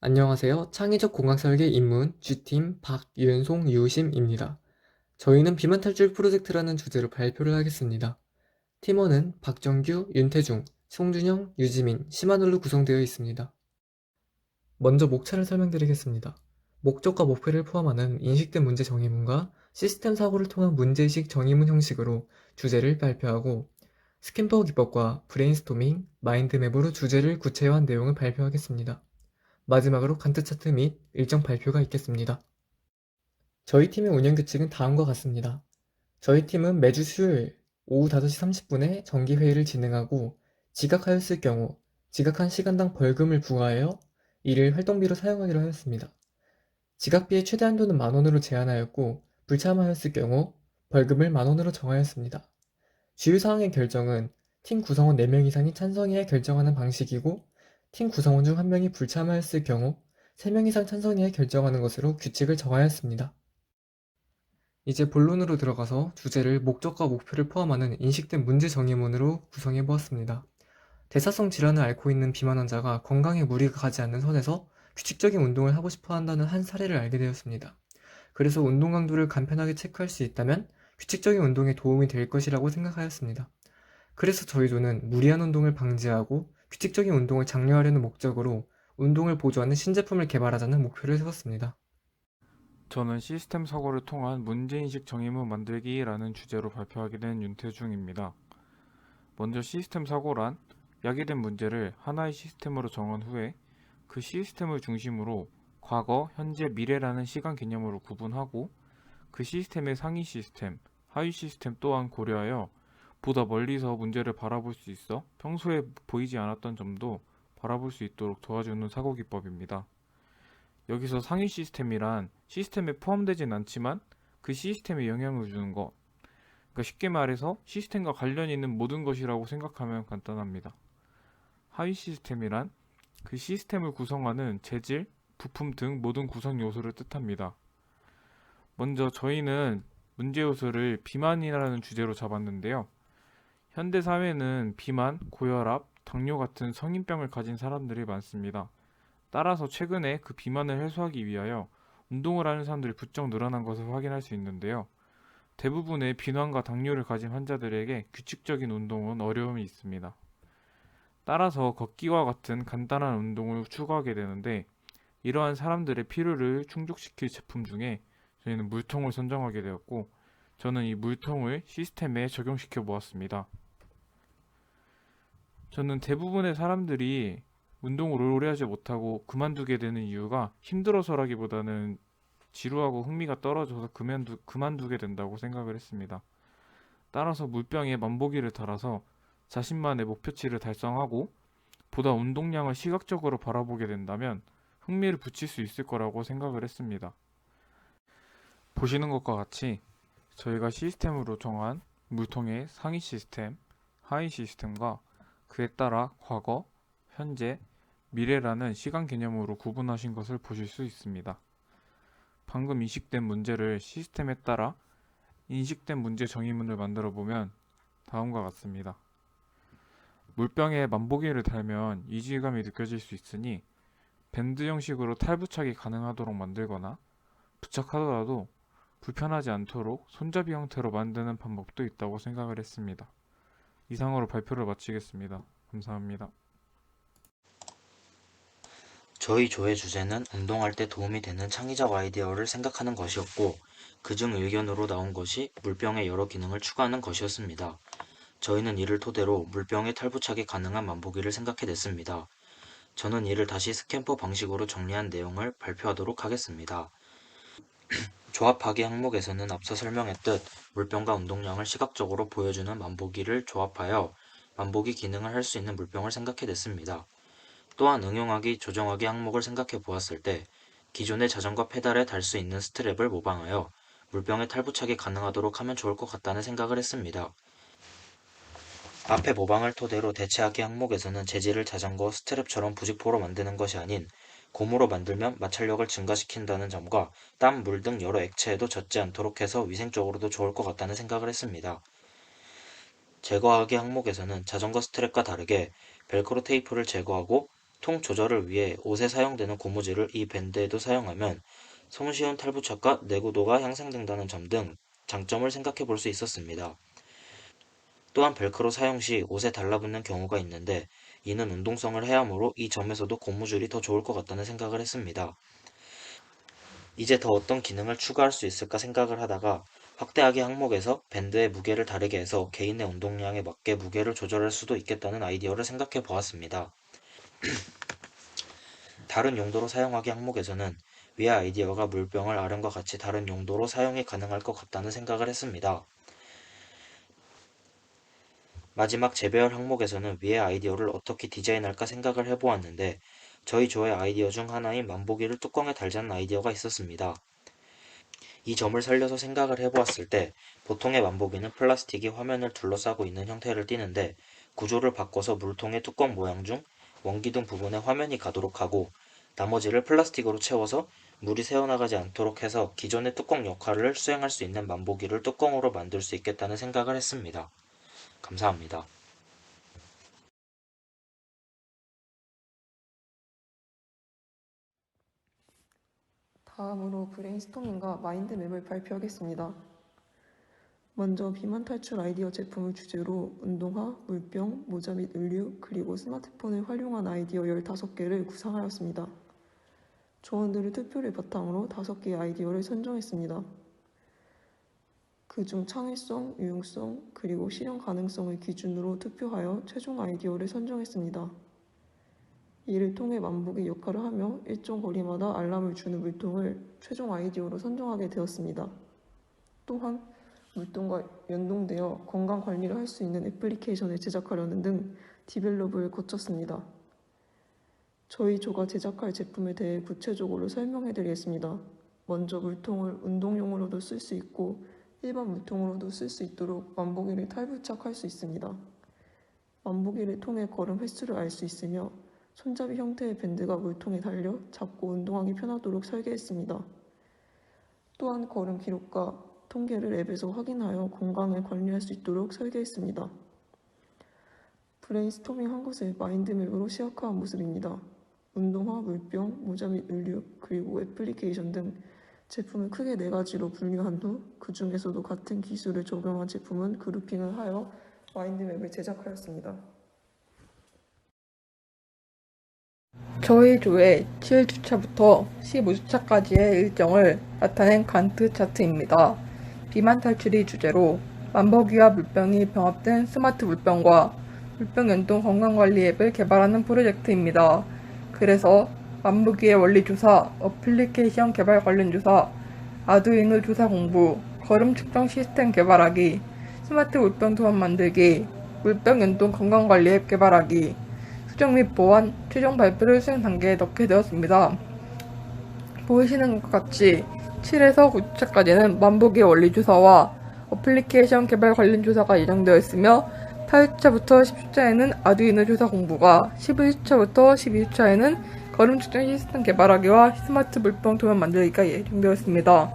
안녕하세요. 창의적 공간설계 입문 G팀 박유연송 유우심입니다. 저희는 비만 탈출 프로젝트라는 주제로 발표를 하겠습니다. 팀원은 박정규, 윤태중, 송준영, 유지민, 심한울로 구성되어 있습니다. 먼저 목차를 설명드리겠습니다. 목적과 목표를 포함하는 인식된 문제 정의문과 시스템 사고를 통한 문제의식 정의문 형식으로 주제를 발표하고 스캔퍼 기법과 브레인스토밍, 마인드맵으로 주제를 구체화한 내용을 발표하겠습니다. 마지막으로 간트 차트 및 일정 발표가 있겠습니다. 저희 팀의 운영 규칙은 다음과 같습니다. 저희 팀은 매주 수요일 오후 5시 30분에 정기회의를 진행하고 지각하였을 경우 지각한 시간당 벌금을 부과하여 이를 활동비로 사용하기로 하였습니다. 지각비의 최대 한도는 10,000원으로 제한하였고 불참하였을 경우 벌금을 10,000원으로 정하였습니다. 주요사항의 결정은 팀 구성원 4명 이상이 찬성해야 결정하는 방식이고 팀 구성원 중 1명이 불참하였을 경우 3명 이상 찬성해야 결정하는 것으로 규칙을 정하였습니다. 이제 본론으로 들어가서 주제를 목적과 목표를 포함하는 인식된 문제 정의문으로 구성해 보았습니다. 대사성 질환을 앓고 있는 비만 환자가 건강에 무리가 가지 않는 선에서 규칙적인 운동을 하고 싶어 한다는 한 사례를 알게 되었습니다. 그래서 운동 강도를 간편하게 체크할 수 있다면 규칙적인 운동에 도움이 될 것이라고 생각하였습니다. 그래서 저희조는 무리한 운동을 방지하고 규칙적인 운동을 장려하려는 목적으로 운동을 보조하는 신제품을 개발하자는 목표를 세웠습니다. 저는 시스템 사고를 통한 문제인식 정의문 만들기라는 주제로 발표하게 된 윤태중입니다. 먼저 시스템 사고란 야기된 문제를 하나의 시스템으로 정한 후에 그 시스템을 중심으로 과거, 현재, 미래라는 시간 개념으로 구분하고 그 시스템의 상위 시스템, 하위 시스템 또한 고려하여 보다 멀리서 문제를 바라볼 수 있어 평소에 보이지 않았던 점도 바라볼 수 있도록 도와주는 사고 기법입니다. 여기서 상위 시스템이란 시스템에 포함되진 않지만 그 시스템에 영향을 주는 것. 그러니까 쉽게 말해서 시스템과 관련 있는 모든 것이라고 생각하면 간단합니다. 하위 시스템이란 그 시스템을 구성하는 재질, 부품 등 모든 구성 요소를 뜻합니다. 먼저 저희는 문제 요소를 비만이라는 주제로 잡았는데요. 현대 사회는 비만, 고혈압, 당뇨 같은 성인병을 가진 사람들이 많습니다. 따라서 최근에 그 비만을 해소하기 위하여 운동을 하는 사람들이 부쩍 늘어난 것을 확인할 수 있는데요. 대부분의 비만과 당뇨를 가진 환자들에게 규칙적인 운동은 어려움이 있습니다. 따라서 걷기와 같은 간단한 운동을 추구하게 되는데 이러한 사람들의 필요를 충족시킬 제품 중에 저희는 물통을 선정하게 되었고 저는 이 물통을 시스템에 적용시켜 보았습니다. 저는 대부분의 사람들이 운동을 오래 하지 못하고 그만두게 되는 이유가 힘들어서라기보다는 지루하고 흥미가 떨어져서 그만두게 된다고 생각을 했습니다. 따라서 물병에 만보기를 달아서 자신만의 목표치를 달성하고 보다 운동량을 시각적으로 바라보게 된다면 흥미를 붙일 수 있을 거라고 생각을 했습니다. 보시는 것과 같이 저희가 시스템으로 정한 물통의 상위 시스템, 하위 시스템과 그에 따라 과거, 현재, 미래라는 시간 개념으로 구분하신 것을 보실 수 있습니다. 방금 인식된 문제를 시스템에 따라 인식된 문제 정의문을 만들어 보면 다음과 같습니다. 물병에 만보기를 달면 이질감이 느껴질 수 있으니 밴드 형식으로 탈부착이 가능하도록 만들거나 부착하더라도 불편하지 않도록 손잡이 형태로 만드는 방법도 있다고 생각을 했습니다. 이상으로 발표를 마치겠습니다. 감사합니다. 저희 조의 주제는 운동할 때 도움이 되는 창의적 아이디어를 생각하는 것이었고, 그중 의견으로 나온 것이 물병의 여러 기능을 추가하는 것이었습니다. 저희는 이를 토대로 물병에 탈부착이 가능한 만보기를 생각해냈습니다. 저는 이를 다시 스캔퍼 방식으로 정리한 내용을 발표하도록 하겠습니다. 조합하기 항목에서는 앞서 설명했듯 물병과 운동량을 시각적으로 보여주는 만보기를 조합하여 만보기 기능을 할 수 있는 물병을 생각해냈습니다. 또한 응용하기, 조정하기 항목을 생각해 보았을 때 기존의 자전거 페달에 달 수 있는 스트랩을 모방하여 물병에 탈부착이 가능하도록 하면 좋을 것 같다는 생각을 했습니다. 앞의 모방을 토대로 대체하기 항목에서는 재질을 자전거 스트랩처럼 부직포로 만드는 것이 아닌 고무로 만들면 마찰력을 증가시킨다는 점과 땀, 물 등 여러 액체에도 젖지 않도록 해서 위생적으로도 좋을 것 같다는 생각을 했습니다. 제거하기 항목에서는 자전거 스트랩과 다르게 벨크로 테이프를 제거하고 통 조절을 위해 옷에 사용되는 고무줄을 이 밴드에도 사용하면 손쉬운 탈부착과 내구도가 향상된다는 점 등 장점을 생각해 볼 수 있었습니다. 또한 벨크로 사용 시 옷에 달라붙는 경우가 있는데 이는 운동성을 해야하므로 이 점에서도 고무줄이 더 좋을 것 같다는 생각을 했습니다. 이제 더 어떤 기능을 추가할 수 있을까 생각을 하다가 확대하기 항목에서 밴드의 무게를 다르게 해서 개인의 운동량에 맞게 무게를 조절할 수도 있겠다는 아이디어를 생각해 보았습니다. 다른 용도로 사용하기 항목에서는 위의 아이디어가 물병을 아령과 같이 다른 용도로 사용이 가능할 것 같다는 생각을 했습니다. 마지막 재배열 항목에서는 위의 아이디어를 어떻게 디자인할까 생각을 해보았는데 저희 조의 아이디어 중 하나인 만보기를 뚜껑에 달자는 아이디어가 있었습니다. 이 점을 살려서 생각을 해보았을 때 보통의 만보기는 플라스틱이 화면을 둘러싸고 있는 형태를 띠는데 구조를 바꿔서 물통의 뚜껑 모양 중 원기둥 부분에 화면이 가도록 하고 나머지를 플라스틱으로 채워서 물이 새어나가지 않도록 해서 기존의 뚜껑 역할을 수행할 수 있는 만보기를 뚜껑으로 만들 수 있겠다는 생각을 했습니다. 감사합니다. 다음으로 브레인스토밍과 마인드맵을 발표하겠습니다. 먼저 비만 탈출 아이디어 제품을 주제로 운동화, 물병, 모자 및 의류, 그리고 스마트폰을 활용한 아이디어 15개를 구상하였습니다. 조원들의 투표를 바탕으로 5개의 아이디어를 선정했습니다. 그중 창의성, 유용성, 그리고 실현 가능성을 기준으로 투표하여 최종 아이디어를 선정했습니다. 이를 통해 만보기 역할을 하며 일정 거리마다 알람을 주는 물통을 최종 아이디어로 선정하게 되었습니다. 또한 물통과 연동되어 건강 관리를 할 수 있는 애플리케이션을 제작하려는 등 디벨롭을 거쳤습니다. 저희 조가 제작할 제품에 대해 구체적으로 설명해 드리겠습니다. 먼저 물통을 운동용으로도 쓸 수 있고 일반 물통으로도 쓸 수 있도록 만보기를 탈부착할 수 있습니다. 만보기를 통해 걸음 횟수를 알 수 있으며 손잡이 형태의 밴드가 물통에 달려 잡고 운동하기 편하도록 설계했습니다. 또한 걸음 기록과 통계를 앱에서 확인하여 건강을 관리할 수 있도록 설계했습니다. 브레인스토밍 한 것을 마인드맵으로 시각화한 모습입니다. 운동화, 물병, 모자 및 의류, 그리고 애플리케이션 등 제품을 크게 4가지로 분류한 후 그 중에서도 같은 기술을 적용한 제품은 그룹핑을 하여 마인드맵을 제작하였습니다. 저희 조의 7주차부터 15주차까지의 일정을 나타낸 간트 차트입니다. 비만 탈출이 주제로 만보기와 물병이 병합된 스마트 물병과 물병 연동 건강관리 앱을 개발하는 프로젝트입니다. 그래서 만보기의 원리 조사, 어플리케이션 개발 관련 조사, 아두이노 조사 공부, 걸음 측정 시스템 개발하기, 스마트 물병 도안 만들기, 물병 연동 건강관리 앱 개발하기, 수정 및 보완, 최종 발표를 수행 단계에 넣게 되었습니다. 보이시는 것 같이 7에서 9주차까지는 만보기의 원리 조사와 어플리케이션 개발 관련 조사가 예정되어 있으며 8주차부터 10주차에는 아두이노 조사 공부가, 11주차부터 12주차에는 걸음 측정 시스템 개발하기와 스마트 물병 도면 만들기가 예정되어 있습니다.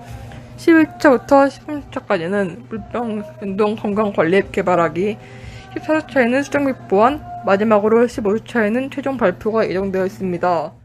11주차부터 13주차까지는 물병 연동 건강 관리 앱 개발하기, 14주차에는 수정 및 보완, 마지막으로 15주차에는 최종 발표가 예정되어 있습니다.